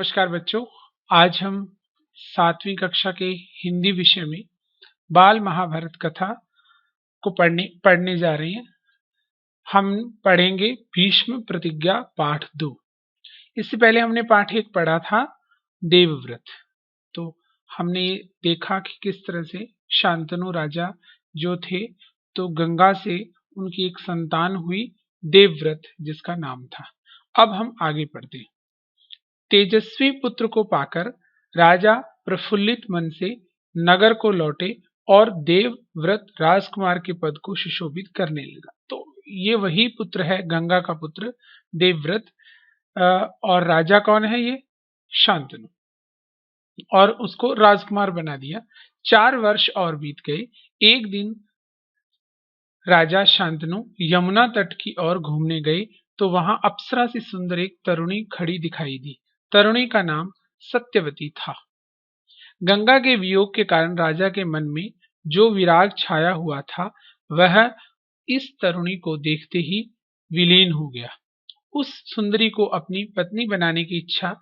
नमस्कार बच्चों। आज हम 7वीं कक्षा के हिंदी विषय में बाल महाभारत कथा को पढ़ने जा रहे हैं। हम पढ़ेंगे भीष्म प्रतिज्ञा पाठ 2। इससे पहले हमने पाठ 1 पढ़ा था देवव्रत। तो हमने देखा कि किस तरह से शांतनु राजा जो थे तो गंगा से उनकी एक संतान हुई देवव्रत जिसका नाम था। अब हम आगे पढ़ते हैं। तेजस्वी पुत्र को पाकर राजा प्रफुल्लित मन से नगर को लौटे और देवव्रत राजकुमार के पद को सुशोभित करने लगा। तो ये वही पुत्र है, गंगा का पुत्र देवव्रत। और राजा कौन है? ये शांतनु, और उसको राजकुमार बना दिया। 4 वर्ष और बीत गए। एक दिन राजा शांतनु यमुना तट की ओर घूमने गए तो वहां अप्सरा से सुंदर एक तरुणी खड़ी दिखाई दी। तरुणी का नाम सत्यवती था। गंगा के वियोग के कारण राजा के मन में जो विराग छाया हुआ था वह इस तरुणी को देखते ही विलीन हो गया। उस सुंदरी को अपनी पत्नी बनाने की इच्छा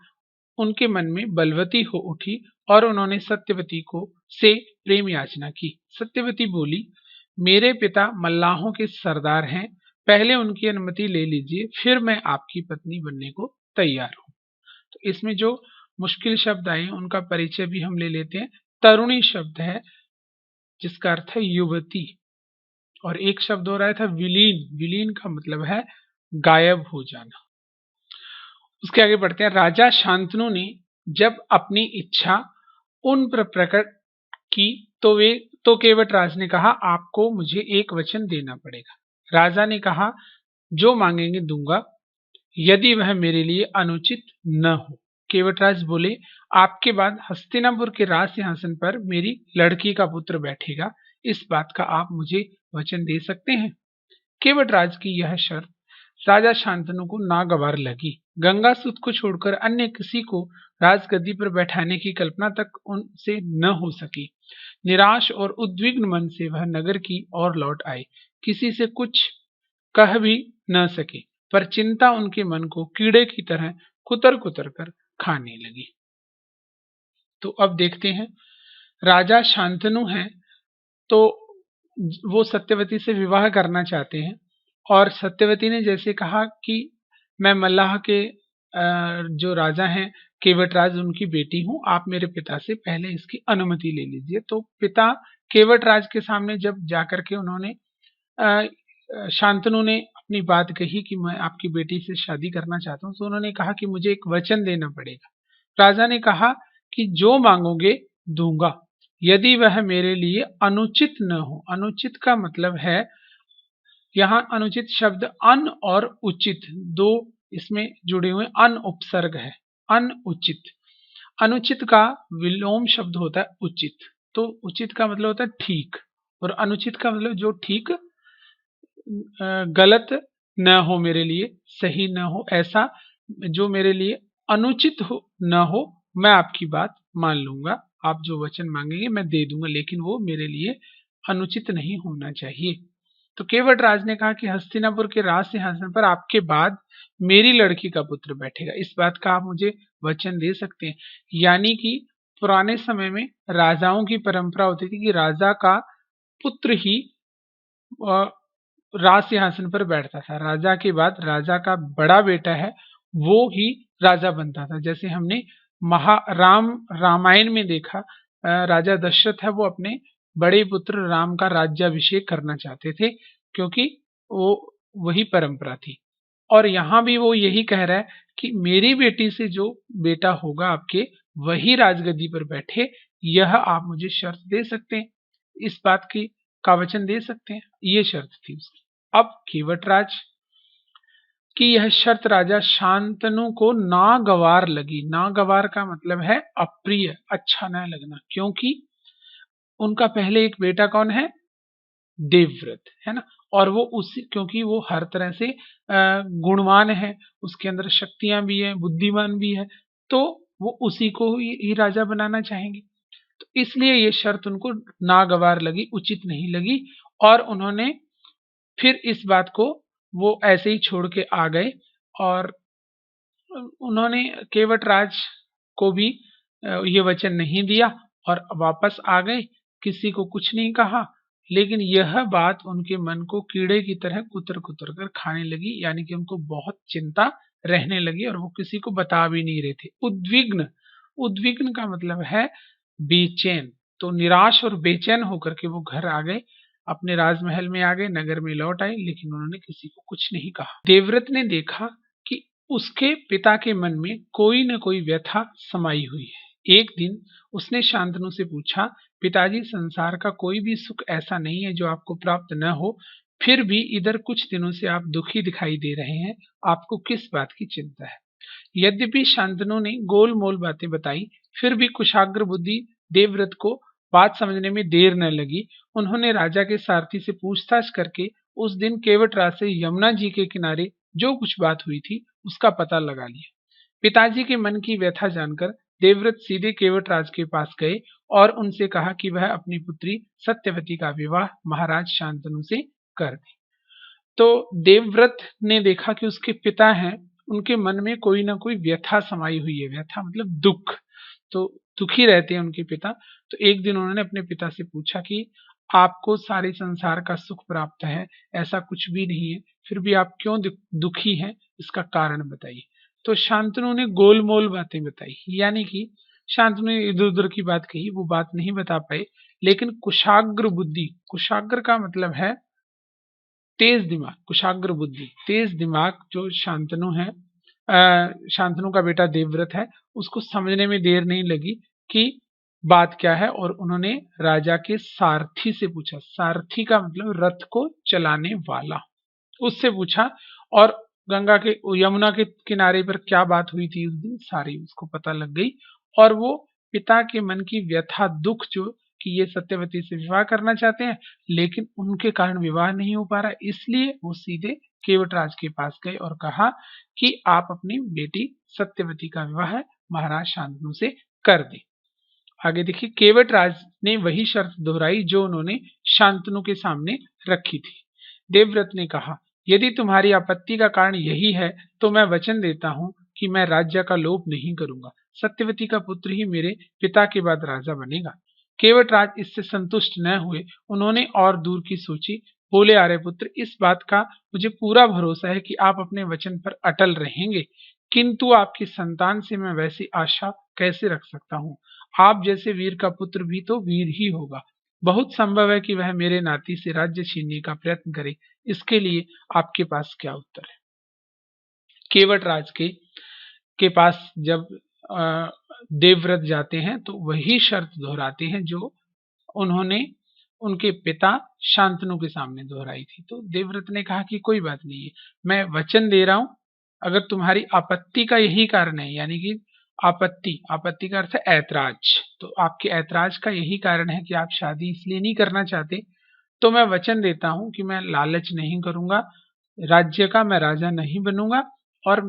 उनके मन में बलवती हो उठी और उन्होंने सत्यवती को से प्रेम याचना की। सत्यवती बोली, मेरे पिता मल्लाहों के सरदार हैं, पहले उनकी अनुमति ले लीजिए, फिर मैं आपकी पत्नी बनने को तैयार हूं। तो इसमें जो मुश्किल शब्द आए उनका परिचय भी हम ले लेते हैं। तरुणी शब्द है जिसका अर्थ है युवती, और एक शब्द हो रहा था विलीन। विलीन का मतलब है गायब हो जाना। उसके आगे बढ़ते हैं। राजा शांतनु ने जब अपनी इच्छा उन पर प्रकट की तो केवटराज ने कहा, आपको मुझे एक वचन देना पड़ेगा। राजा ने कहा, जो मांगेंगे दूंगा, यदि वह मेरे लिए अनुचित न हो। केवटराज बोले, आपके बाद हस्तिनापुर के राज सिंहासन पर मेरी लड़की का पुत्र बैठेगा, इस बात का आप मुझे वचन दे सकते हैं? केवटराज की यह शर्त राजा शांतनु को नागवार लगी। गंगा सुत को छोड़कर अन्य किसी को राजगद्दी पर बैठाने की कल्पना तक उनसे न हो सकी। निराश और उद्विग्न मन से वह नगर की ओर लौट आए। किसी से कुछ कह भी न सके, पर चिंता उनके मन को कीड़े की तरह कुतर कुतर कर खाने लगी। तो अब देखते हैं, राजा शांतनु हैं तो वो सत्यवती से विवाह करना चाहते हैं, और सत्यवती ने जैसे कहा कि मैं मल्लाह के जो राजा हैं केवटराज उनकी बेटी हूं, आप मेरे पिता से पहले इसकी अनुमति ले लीजिए। तो पिता केवटराज के सामने जब जाकर के उन्होंने शांतनु ने अपनी बात कही कि मैं आपकी बेटी से शादी करना चाहता हूं, तो उन्होंने कहा कि मुझे एक वचन देना पड़ेगा। राजा ने कहा कि जो मांगोगे दूंगा, यदि वह मेरे लिए अनुचित न हो। अनुचित का मतलब है, यहाँ अनुचित शब्द अन और उचित दो इसमें जुड़े हुए, अन उपसर्ग है। अनुचित, अनुचित का विलोम शब्द होता है उचित। तो उचित का मतलब होता है ठीक, और अनुचित का मतलब जो ठीक गलत न हो, मेरे लिए सही न हो, ऐसा जो मेरे लिए अनुचित हो न हो, मैं आपकी बात मान लूंगा। आप जो वचन मांगेंगे मैं दे दूंगा, लेकिन वो मेरे लिए अनुचित नहीं होना चाहिए। तो केवटराज ने कहा कि हस्तिनापुर के राज सिंहासन पर आपके बाद मेरी लड़की का पुत्र बैठेगा, इस बात का आप मुझे वचन दे सकते हैं? यानी कि पुराने समय में राजाओं की परंपरा होती थी कि राजा का पुत्र ही राज सिंहासन पर बैठता था। राजा के बाद राजा का बड़ा बेटा है वो ही राजा बनता था। जैसे हमने रामायण में देखा, राजा दशरथ है वो अपने बड़े पुत्र राम का राज्याभिषेक करना चाहते थे, क्योंकि वो वही परंपरा थी। और यहाँ भी वो यही कह रहा है कि मेरी बेटी से जो बेटा होगा आपके, वही राजगद्दी पर बैठे, यह आप मुझे शर्त दे सकते हैं, इस बात की का वचन दे सकते हैं। ये शर्त थी उसकी। अब केवटराज कि यह शर्त राजा शांतनु को नागवार लगी। नागवार का मतलब है अप्रिय, अच्छा न लगना, क्योंकि उनका पहले एक बेटा कौन है? देवव्रत, है ना। और वो उसी, क्योंकि वो हर तरह से गुणवान है, उसके अंदर शक्तियां भी है, बुद्धिमान भी है, तो वो उसी को ही राजा बनाना चाहेंगे। तो इसलिए ये शर्त उनको नागवार लगी, उचित नहीं लगी, और उन्होंने फिर इस बात को वो ऐसे ही छोड़ के आ गए। और उन्होंने केवटराज को भी ये वचन नहीं दिया और वापस आ गए, किसी को कुछ नहीं कहा। लेकिन यह बात उनके मन को कीड़े की तरह कुतर कुतर कर खाने लगी, यानी कि उनको बहुत चिंता रहने लगी और वो किसी को बता भी नहीं रहे थे। उद्विग्न, उद्विग्न का मतलब है बेचैन। तो निराश और बेचैन होकर के वो घर आ गए, अपने राजमहल में आ गए, नगर में लौट आए, लेकिन उन्होंने किसी को कुछ नहीं कहा। देवव्रत ने देखा कि उसके पिता के मन में कोई न कोई व्यथा समाई हुई है। एक दिन उसने शांतनु से पूछा, पिताजी, संसार का कोई भी सुख ऐसा नहीं है जो आपको प्राप्त न हो, फिर भी इधर कुछ दिनों से आप दुखी दिखाई दे रहे हैं, आपको किस बात की चिंता है? यद्यपि शांतनु ने गोल मोल बातें बताई, फिर भी कुशाग्र बुद्धि देवव्रत को बात समझने में देर न लगी। उन्होंने राजा के सारथी से पूछताछ करके उस दिन केवटराज से यमुना जी के किनारे जो कुछ बात हुई थी उसका पता लगा लिया। पिताजी के मन की व्यथा जानकर देवव्रत सीधे केवटराज के पास गए और उनसे कहा कि वह अपनी पुत्री सत्यवती का विवाह महाराज शांतनु से कर दे। तो देवव्रत ने देखा कि उसके पिता हैं, उनके मन में कोई ना कोई व्यथा समाई हुई है। व्यथा मतलब दुख, तो दुखी रहते हैं उनके पिता। तो एक दिन उन्होंने अपने पिता से पूछा कि आपको सारे संसार का सुख प्राप्त है, ऐसा कुछ भी नहीं है, फिर भी आप क्यों दुखी हैं, इसका कारण बताइए। तो शांतनु ने गोलमोल बातें बताई, यानी कि शांतनु ने इधर उधर की बात कही, वो बात नहीं बता पाए। लेकिन कुशाग्र बुद्धि, कुशाग्र का मतलब है तेज दिमाग, कुशाग्र बुद्धि, तेज दिमाग जो शांतनु है, शांतनु का बेटा देवव्रत है, उसको समझने में देर नहीं लगी कि बात क्या है। और उन्होंने राजा के सारथी से पूछा, सारथी का मतलब रथ को चलाने वाला, उससे पूछा। और गंगा के यमुना के किनारे पर क्या बात हुई थी उस दिन, सारी उसको पता लग गई। और वो पिता के मन की व्यथा, दुख, जो कि ये सत्यवती से विवाह करना चाहते हैं लेकिन उनके कारण विवाह नहीं हो पा रहा, इसलिए वो सीधे केवटराज के पास गए और कहा कि आप अपनी बेटी सत्यवती का विवाह महाराज शांतनु से कर दें। आगे देखिए, केवटराज ने वही शर्त दोहराई जो उन्होंने शांतनु के सामने रखी थी। देवव्रत ने कहा, यदि तुम्हारी आपत्ति का कारण यही है तो मैं वचन देता हूं कि मैं राज्य का लोभ नहीं करूंगा। सत्यवती का पुत्र ही मेरे पिता के बाद राजा बनेगा। केवटराज इससे संतुष्ट न हुए, उन्होंने और दूर की सोची। बोले, आर्यपुत्र, इस बात का मुझे पूरा भरोसा है कि आप अपने वचन पर अटल रहेंगे, किंतु आपकी संतान से मैं वैसी आशा कैसे रख सकता हूँ? आप जैसे वीर का पुत्र भी तो वीर ही होगा। बहुत संभव है कि वह मेरे नाती से राज्य छीनने का प्रयत्न करे। इसके लिए आपके पास क्या उत्तर है? केवटराज के पास जब देवव्रत जाते हैं तो वही शर्त दोहराते हैं जो उन्होंने उनके पिता शांतनु के सामने दोहराई थी। तो देवव्रत ने कहा कि कोई बात नहीं है, मैं वचन दे रहा हूं, अगर तुम्हारी आपत्ति का यही कारण है, यानी कि आपत्ति, आपत्ति का अर्थ है ऐतराज, तो आपके ऐतराज का यही कारण है कि आप शादी इसलिए नहीं करना चाहते, तो मैं वचन देता हूं कि मैं लालच नहीं करूंगा राज्य का, मैं राजा नहीं बनूंगा और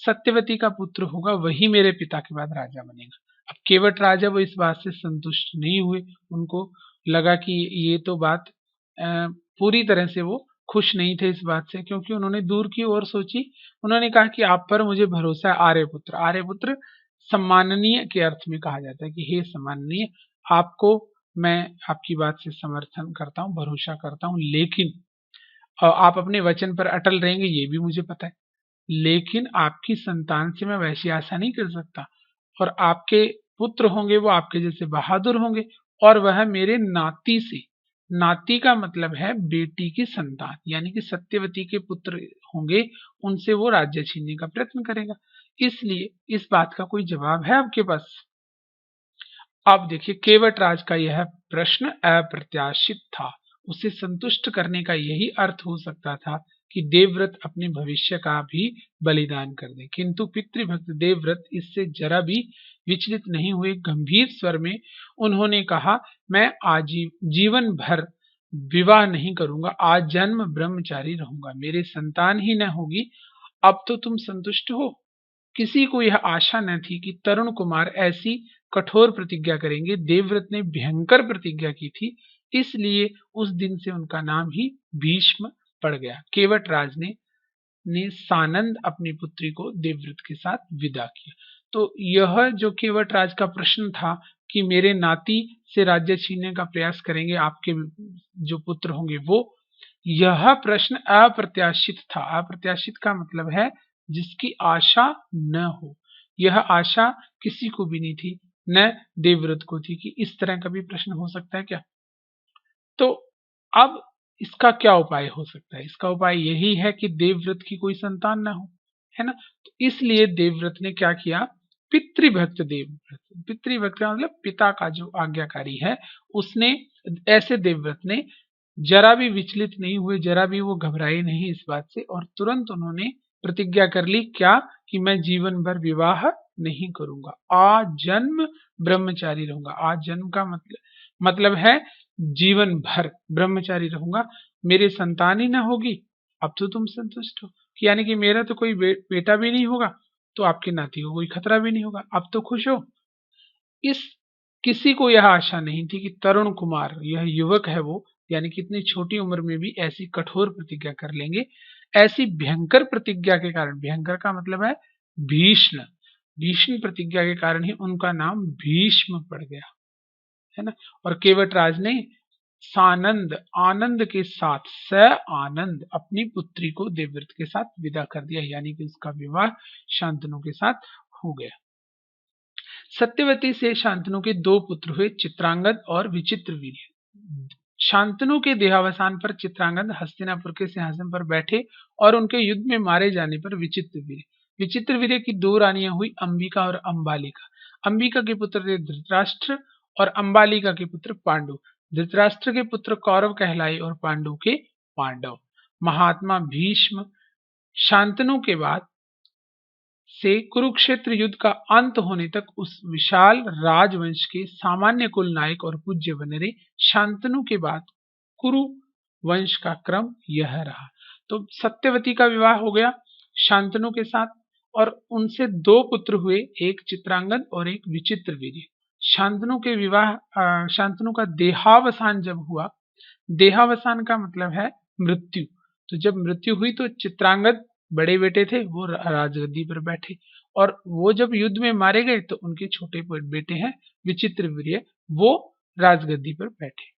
सत्यवती का पुत्र होगा वही मेरे पिता के बाद राजा बनेगा। अब केवट राजा वो इस बात से संतुष्ट नहीं हुए, उनको लगा कि ये तो बात पूरी तरह से वो खुश नहीं थे इस बात से, क्योंकि उन्होंने दूर की ओर सोची। उन्होंने कहा कि आप पर मुझे भरोसा है आर्यपुत्र। आर्यपुत्र सम्माननीय के अर्थ में कहा जाता है कि हे सम्माननीय, आपको मैं आपकी बात से समर्थन करता हूँ, भरोसा करता हूँ, लेकिन आप अपने वचन पर अटल रहेंगे ये भी मुझे पता है, लेकिन आपकी संतान से मैं वैसी आशा नहीं कर सकता। और आपके पुत्र होंगे वो आपके जैसे बहादुर होंगे और वह मेरे नाती से, नाती का मतलब है बेटी की संतान, यानी कि सत्यवती के पुत्र होंगे, उनसे वो राज्य छीनने का प्रयत्न करेगा। इसलिए इस बात का कोई जवाब है आपके पास? अब देखिए, केवटराज का यह प्रश्न अप्रत्याशित था। उसे संतुष्ट करने का यही अर्थ हो सकता था कि देवव्रत अपने भविष्य का भी बलिदान कर दे, किंतु पितृभक्त देवव्रत इससे जरा भी विचलित नहीं हुए। गंभीर स्वर में उन्होंने कहा, मैं जीवन भर विवाह नहीं करूंगा, आज जन्म ब्रह्मचारी रहूंगा, मेरे संतान ही न होगी। अब तो तुम संतुष्ट हो? किसी को यह आशा न थी कि तरुण कुमार ऐसी कठोर प्रतिज्ञा करेंगे। देवव्रत ने भयंकर प्रतिज्ञा की थी, इसलिए उस दिन से उनका नाम ही भीष्म पड़ गया। केवटराज ने सानंद अपनी पुत्री को देवव्रत के साथ विदा किया। तो यह जो केवट राज का प्रश्न था कि मेरे नाती से राज्य छीनने का प्रयास करेंगे आपके जो पुत्र होंगे वो, यह प्रश्न अप्रत्याशित था। अप्रत्याशित का मतलब है जिसकी आशा न हो। यह आशा किसी को भी नहीं थी, न देवव्रत को थी कि इस तरह का भी प्रश्न हो सकता है क्या। तो अब इसका क्या उपाय हो सकता है? इसका उपाय यही है कि देवव्रत की कोई संतान ना हो, है ना। तो इसलिए देवव्रत ने क्या किया, पितृभक्त देवव्रत, पितृभक्त का मतलब पिता का जो आज्ञाकारी है, उसने, ऐसे देवव्रत ने जरा भी विचलित नहीं हुए, जरा भी वो घबराए नहीं इस बात से, और तुरंत उन्होंने प्रतिज्ञा कर ली क्या, कि मैं जीवन भर विवाह नहीं करूंगा, आजन्म ब्रह्मचारी रहूंगा। आजन्म का मतलब है जीवन भर ब्रह्मचारी रहूंगा, मेरे संतान ही ना होगी, अब तो तुम संतुष्ट हो कि यानी कि मेरा तो कोई बेटा भी नहीं होगा, तो आपके नाती को कोई खतरा भी नहीं होगा, अब तो खुश हो। इस किसी को यह आशा नहीं थी कि तरुण कुमार, यह युवक है वो, यानी कि इतनी छोटी उम्र में भी ऐसी कठोर प्रतिज्ञा कर लेंगे। ऐसी भयंकर प्रतिज्ञा के कारण, भयंकर का मतलब है भीष्म, भीष्म प्रतिज्ञा के कारण ही उनका नाम भीष्म पड़ गया, है ना। और केवट राज ने सानंद, आनंद के साथ, स आनंद अपनी पुत्री को देवव्रत के साथ विदा कर दिया, यानी कि उसका विवाह शांतनु के साथ हो गया। सत्यवती से शांतनु के दो पुत्र हुए, चित्रांगद और विचित्रवीर्य। शांतनु के देहावसान पर चित्रांगद हस्तिनापुर के सिंहासन पर बैठे और उनके युद्ध में मारे जाने पर विचित्रवीर्य, विचित्रवीर्य की दो रानियां हुई, अंबिका और अंबालिका। अंबिका के पुत्र थे धृतराष्ट्र और अंबालिका के पुत्र पांडु। धृतराष्ट्र के पुत्र कौरव कहलाए और पांडु के पांडव। महात्मा भीष्म शांतनु के बाद से कुरुक्षेत्र युद्ध का अंत होने तक उस विशाल राजवंश के सामान्य कुल नायक और पूज्य बने रहे। शांतनु के बाद कुरु वंश का क्रम यह रहा। तो सत्यवती का विवाह हो गया शांतनु के साथ और उनसे दो पुत्र हुए, एक चित्रांगद और एक विचित्रवीर्य। शांतनु के विवाह, शांतनु का देहावसान जब हुआ, देहावसान का मतलब है मृत्यु, तो जब मृत्यु हुई तो चित्रांगद बड़े बेटे थे, वो राजगद्दी पर बैठे, और वो जब युद्ध में मारे गए तो उनके छोटे बेटे हैं विचित्रवीर्य, वो राजगद्दी पर बैठे।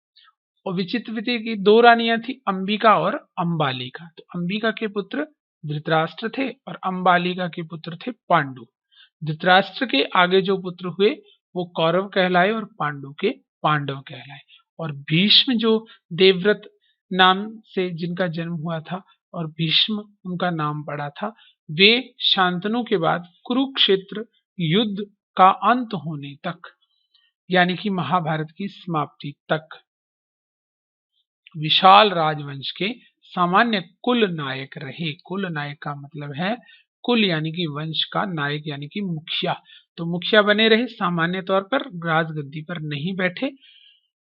और विचित्रवीर्य की दो रानियां थी, अंबिका और अंबालिका। तो अंबिका के पुत्र धृतराष्ट्र थे और अंबालिका के पुत्र थे पांडु। धृतराष्ट्र के आगे जो पुत्र हुए वो कौरव कहलाए और पांडु के पांडव कहलाए। और भीष्म जो देवव्रत नाम से जिनका जन्म हुआ था और भीष्म उनका नाम पड़ा था, वे शांतनु के बाद कुरुक्षेत्र युद्ध का अंत होने तक, यानी कि महाभारत की समाप्ति तक, विशाल राजवंश के सामान्य कुल नायक रहे। कुल नायक का मतलब है कुल यानी कि वंश का, नायक यानी कि मुखिया, तो मुखिया बने रहे, सामान्य तौर पर राजगद्दी पर नहीं बैठे।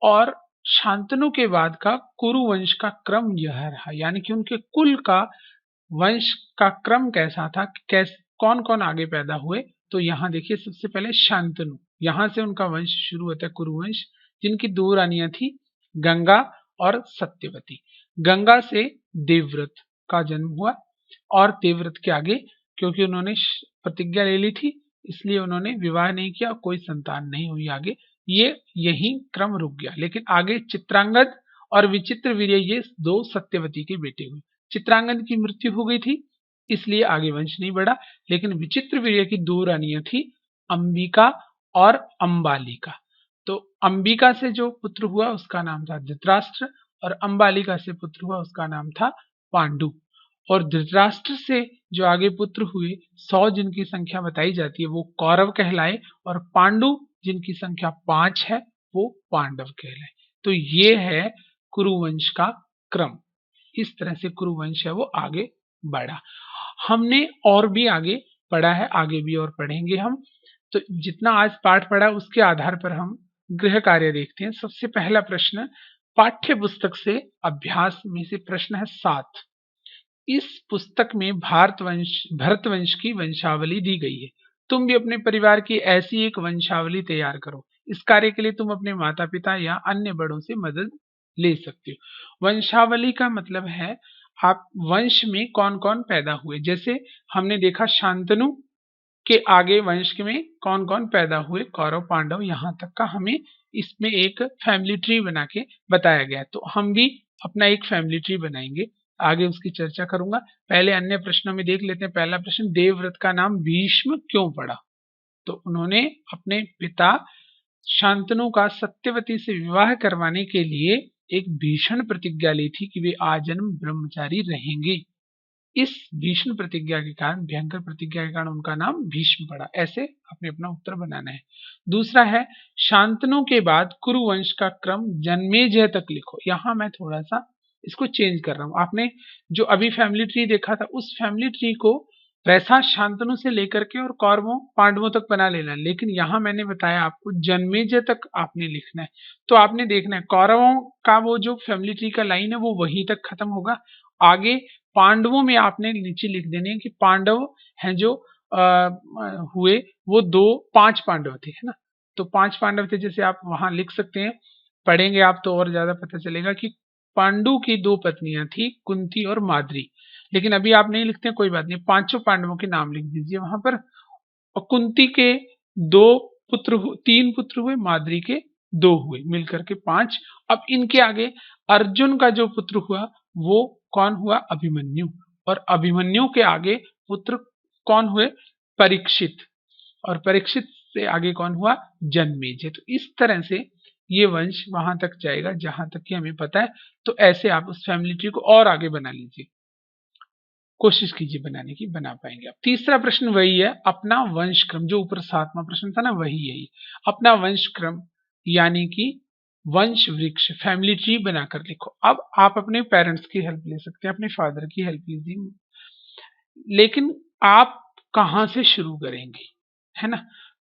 और शांतनु के बाद का कुरु वंश का क्रम यह रहा, यानी कि उनके कुल का वंश का क्रम कैसा था, कौन कौन आगे पैदा हुए। तो यहाँ देखिए सबसे पहले शांतनु, यहाँ से उनका वंश शुरू होता है कुरुवंश, जिनकी दो रानियां थी गंगा और सत्यवती। गंगा से देवव्रत का जन्म हुआ और देवव्रत के आगे क्योंकि उन्होंने प्रतिज्ञा ले ली थी इसलिए उन्होंने विवाह नहीं किया, कोई संतान नहीं हुई आगे, ये यही क्रम रुक गया। लेकिन आगे चित्रांगद और विचित्रवीर्य ये दो सत्यवती के बेटे हुए। चित्रांगद की मृत्यु हो गई थी इसलिए आगे वंश नहीं बढ़ा, लेकिन विचित्रवीर्य की दो रानियां थी अंबिका और अंबालिका। तो अंबिका से जो पुत्र हुआ उसका नाम था धृतराष्ट्र और अंबालिका से पुत्र हुआ उसका नाम था पांडु। और धृतराष्ट्र से जो आगे पुत्र हुए 100 जिनकी संख्या बताई जाती है वो कौरव कहलाए और पांडु जिनकी संख्या 5 है वो पांडव कहलाए। तो ये है कुरुवंश का क्रम, इस तरह से कुरुवंश है वो आगे बढ़ा। हमने और भी आगे पढ़ा है, आगे भी और पढ़ेंगे हम। तो जितना आज पाठ पढ़ा उसके आधार पर हम गृह कार्य देखते हैं। सबसे पहला प्रश्न पाठ्य पुस्तक से अभ्यास में से प्रश्न है 7। इस पुस्तक में भरतवंश की वंशावली दी गई है, तुम भी अपने परिवार की ऐसी एक वंशावली तैयार करो। इस कार्य के लिए तुम अपने माता पिता या अन्य बड़ों से मदद ले सकते हो। वंशावली का मतलब है आप वंश में कौन कौन पैदा हुए, जैसे हमने देखा शांतनु के आगे वंश में कौन कौन पैदा हुए, कौरव पांडव, यहाँ तक का हमें इसमें एक फैमिली ट्री बना के बताया गया है। तो हम भी अपना एक फैमिली ट्री बनाएंगे, आगे उसकी चर्चा करूंगा। पहले अन्य प्रश्नों में देख लेते हैं। पहला प्रश्न, देवव्रत का नाम भीष्म क्यों पड़ा? तो उन्होंने अपने पिता शांतनु का सत्यवती से विवाह करवाने के लिए एक भीषण प्रतिज्ञा ली थी कि वे आजन्म ब्रह्मचारी रहेंगे। इस भीष्म प्रतिज्ञा के कारण, भयंकर प्रतिज्ञा के कारण उनका नाम भीष्म पड़ा। ऐसे अपने अपना उत्तर बनाना है। दूसरा है, शांतनु के बाद कुरुवंश का क्रम जन्मेजय तक लिखो। यहां मैं थोड़ा सा इसको चेंज कर रहा हूं। आपने जो अभी फैमिली ट्री देखा था, उस फैमिली ट्री को वैसा शांतनु से लेकर के और कौरवों पांडवों तक बना लेना, लेकिन यहां मैंने बताया आपको जन्मेजय तक आपने लिखना है। तो आपने देखना है कौरवों का वो जो फैमिली ट्री का लाइन है वो वहीं तक खत्म होगा। आगे पांडवों में आपने नीचे लिख देने हैं कि पांडव हैं जो हुए वो 5 पांडव थे, है ना। तो 5 पांडव थे, जैसे आप वहां लिख सकते हैं, पढ़ेंगे आप तो और ज्यादा पता चलेगा कि पांडु की 2 पत्नियां थी, कुंती और माद्री। लेकिन अभी आप नहीं लिखते, कोई बात नहीं, 5 पांडवों के नाम लिख दीजिए वहां पर। और कुंती के 3 पुत्र हुए, माद्री के 2 हुए, मिलकर के 5। अब इनके आगे अर्जुन का जो पुत्र हुआ वो कौन हुआ? अभिमन्यु। और अभिमन्यु के आगे पुत्र कौन हुए? परीक्षित। और परीक्षित से आगे कौन हुआ? जन्मेजय। तो इस तरह से ये वंश वहां तक जाएगा जहां तक कि हमें पता है। तो ऐसे आप उस फैमिली ट्री को और आगे बना लीजिए, कोशिश कीजिए बनाने की, बना पाएंगे आप। तीसरा प्रश्न वही है, अपना वंश क्रम, जो ऊपर 7वां प्रश्न था ना, वही यही अपना वंश क्रम यानी कि वंश वृक्ष, फैमिली ट्री बनाकर लिखो। अब आप अपने पेरेंट्स की हेल्प ले सकते हैं, अपने फादर की हेल्प लीजिए, लेकिन आप कहां से शुरू करेंगे, है ना।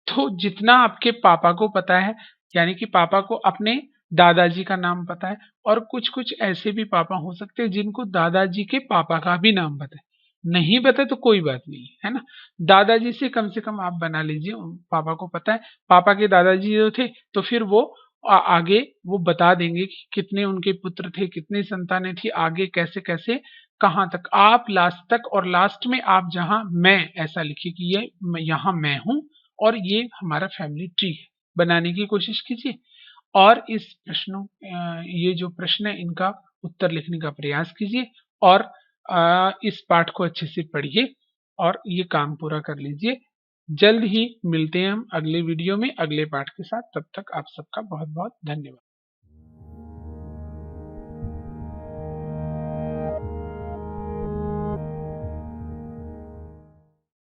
तो जितना आपके पापा को पता है, यानी कि पापा को अपने दादाजी का नाम पता है, और कुछ कुछ ऐसे भी पापा हो सकते हैं जिनको दादाजी के पापा का भी नाम पता है। नहीं पता तो कोई बात नहीं, है ना। दादाजी से कम आप बना लीजिए, पापा को पता है, पापा के दादाजी जो थे, तो फिर वो आगे वो बता देंगे कि कितने उनके पुत्र थे, कितनी संतानें थी, आगे कैसे कैसे कहां तक, आप लास्ट तक। और लास्ट में आप जहां मैं ऐसा लिखिए कि ये यहाँ मैं हूं और ये हमारा फैमिली ट्री है, बनाने की कोशिश कीजिए। और इस प्रश्नों ये जो प्रश्न है इनका उत्तर लिखने का प्रयास कीजिए, और इस पाठ को अच्छे से पढ़िए और ये काम पूरा कर लीजिए। जल्द ही मिलते हैं हम अगले वीडियो में अगले पाठ के साथ। तब तक आप सबका बहुत बहुत धन्यवाद।